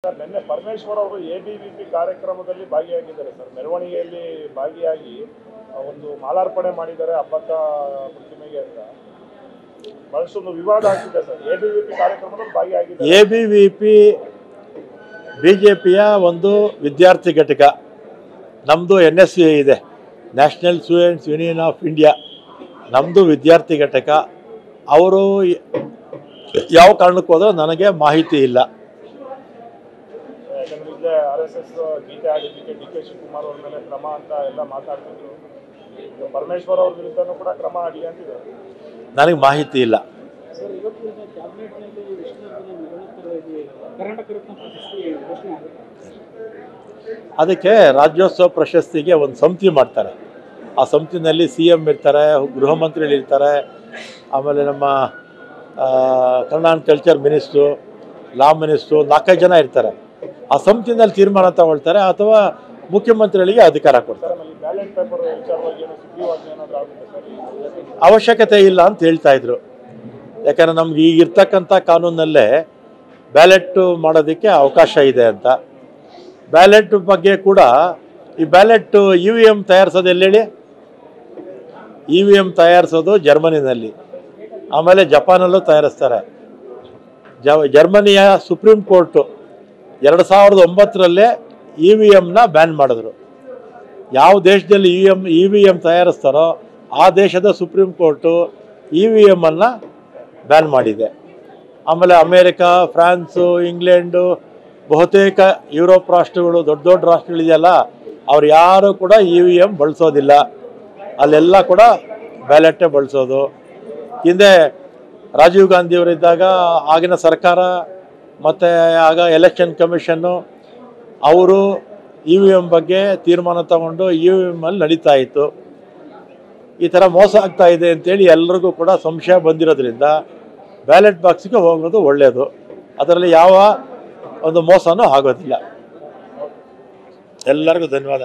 Sir ನಿನ್ನೆ ಪರಮೇಶ್ವರ್ ಅವರು ABVP ಕಾರ್ಯಕ್ರಮದಲ್ಲಿ ಭಾಗಿಯಾಗಿದ್ದಾರೆ ಸರ್. ಮೆರವಣಿಗೆಯಲ್ಲಿ ಭಾಗಿಯಾಗಿ ಒಂದು ಮಾಲಾರ್ಪಣೆ ಮಾಡಿದ್ದಾರೆ ಅಬ್ಬಕ್ಕ ಪ್ರತಿಮೆಗೆ ಅಂತ ಬಹಳಷ್ಟು ವಿವಾದ ಆಗ್ತಿದೆ ಸರ್. ಎಬಿವಿಪಿ ಕಾರ್ಯಕ್ರಮದಲ್ಲಿ ಭಾಗಿಯಾಗಿದ್ದಾರೆ. ಎಬಿವಿಪಿ ಬಿಜೆಪಿಯ ಒಂದು ವಿದ್ಯಾರ್ಥಿ ಘಟಕ. ನಮ್ಮದು NSU ಇದೆ, national students union of India. ನಮ್ಮದು ವಿದ್ಯಾರ್ಥಿ ಘಟಕ. ಅವರು ಯಾವ ಕಾರಣಕ್ಕೆ ಹೋದರೂ ನನಗೆ ಮಾಹಿತಿ ಇಲ್ಲ. ಯಾಕಂದ್ರೆ RSS ಗೀತೆ ಆಡಿದ್ದಕ್ಕೆ DK ಶಿವಕುಮಾರ್ ಅವ್ರ ಮೇಲೆ ಕ್ರಮ ಅಂತ ಎಲ್ಲ ಮಾತಾಡ್ತಿದ್ರು. ಪರಮೇಶ್ವರ್ ಅವ್ರ ವಿರುದ್ಧನೂ ಕೂಡ ಕ್ರಮ ಆಡಿ ಅಂತಿದ್ದಾರೆ. ನನಗೆ ಮಾಹಿತಿ ಇಲ್ಲ. ಅದಕ್ಕೆ ರಾಜ್ಯೋತ್ಸವ ಪ್ರಶಸ್ತಿಗೆ ಒಂದು ಸಮಿತಿ ಮಾಡ್ತಾರೆ. ಆ ಸಮಿತಿನಲ್ಲಿ CM ಇರ್ತಾರೆ, ಗೃಹ ಮಂತ್ರಿಗಳು ಇರ್ತಾರೆ, ಆಮೇಲೆ ನಮ್ಮ Kannada and culture minister, law minister, 4-5 ಜನ ಇರ್ತಾರೆ. ಆ ಸಮಿತಿನಲ್ಲಿ ತೀರ್ಮಾನ ತಗೊಳ್ತಾರೆ ಅಥವಾ ಮುಖ್ಯಮಂತ್ರಿಗಳಿಗೆ ಅಧಿಕಾರ ಕೊಡ್ತಾರೆ. ಅವಶ್ಯಕತೆ ಇಲ್ಲ ಅಂತ ಹೇಳ್ತಾ ಇದ್ರು. ಯಾಕಂದರೆ ನಮ್ಗೆ ಈಗಿರ್ತಕ್ಕಂಥ ಕಾನೂನಲ್ಲೇ ಬ್ಯಾಲೆಟ್ ಮಾಡೋದಕ್ಕೆ ಅವಕಾಶ ಇದೆ ಅಂತ. ಬ್ಯಾಲೆಟ್ ಬಗ್ಗೆ ಕೂಡ ಈ ಬ್ಯಾಲೆಟ್ EVM ತಯಾರಿಸೋದು ಎಲ್ಲೇಳಿ? EVM ತಯಾರಿಸೋದು ಜರ್ಮನಿನಲ್ಲಿ, ಆಮೇಲೆ ಜಪಾನಲ್ಲೂ ತಯಾರಿಸ್ತಾರೆ. ಜರ್ಮನಿಯ ಸುಪ್ರೀಂ ಕೋರ್ಟು 2009ರಲ್ಲೇ EVMನ ಬ್ಯಾನ್ ಮಾಡಿದ್ರು. ಯಾವ ದೇಶದಲ್ಲಿ EVM ತಯಾರಿಸ್ತಾರೋ ಆ ದೇಶದ ಸುಪ್ರೀಂ ಕೋರ್ಟು EVMನ್ನು ಬ್ಯಾನ್ ಮಾಡಿದೆ. ಆಮೇಲೆ ಅಮೇರಿಕಾ, ಫ್ರಾನ್ಸು, ಇಂಗ್ಲೆಂಡು, ಬಹುತೇಕ ಯುರೋಪ್ ರಾಷ್ಟ್ರಗಳು, ದೊಡ್ಡ ದೊಡ್ಡ ರಾಷ್ಟ್ರಗಳಿದೆಯಲ್ಲ, ಅವ್ರು ಯಾರು ಕೂಡ EVM ಬಳಸೋದಿಲ್ಲ. ಅಲ್ಲೆಲ್ಲ ಕೂಡ ಬ್ಯಾಲೆಟೇ ಬಳಸೋದು. ಹಿಂದೆ ರಾಜೀವ್ ಗಾಂಧಿಯವರಿದ್ದಾಗ ಆಗಿನ ಸರ್ಕಾರ ಮತ್ತು ಆಗ ಎಲೆಕ್ಷನ್ ಕಮಿಷನ್ನು ಅವರು EVM ಬಗ್ಗೆ ತೀರ್ಮಾನ ತಗೊಂಡು EVMಲ್ಲಿ ನಡೀತಾ ಇತ್ತು. ಈ ಥರ ಮೋಸ ಆಗ್ತಾ ಇದೆ ಅಂತೇಳಿ ಎಲ್ರಿಗೂ ಕೂಡ ಸಂಶಯ ಬಂದಿರೋದ್ರಿಂದ ಬ್ಯಾಲೆಟ್ ಬಾಕ್ಸ್ಗೆ ಹೋಗೋದು ಒಳ್ಳೆಯದು. ಅದರಲ್ಲಿ ಯಾವ ಒಂದು ಮೋಸನೂ ಆಗೋದಿಲ್ಲ. ಎಲ್ಲರಿಗೂ ಧನ್ಯವಾದ.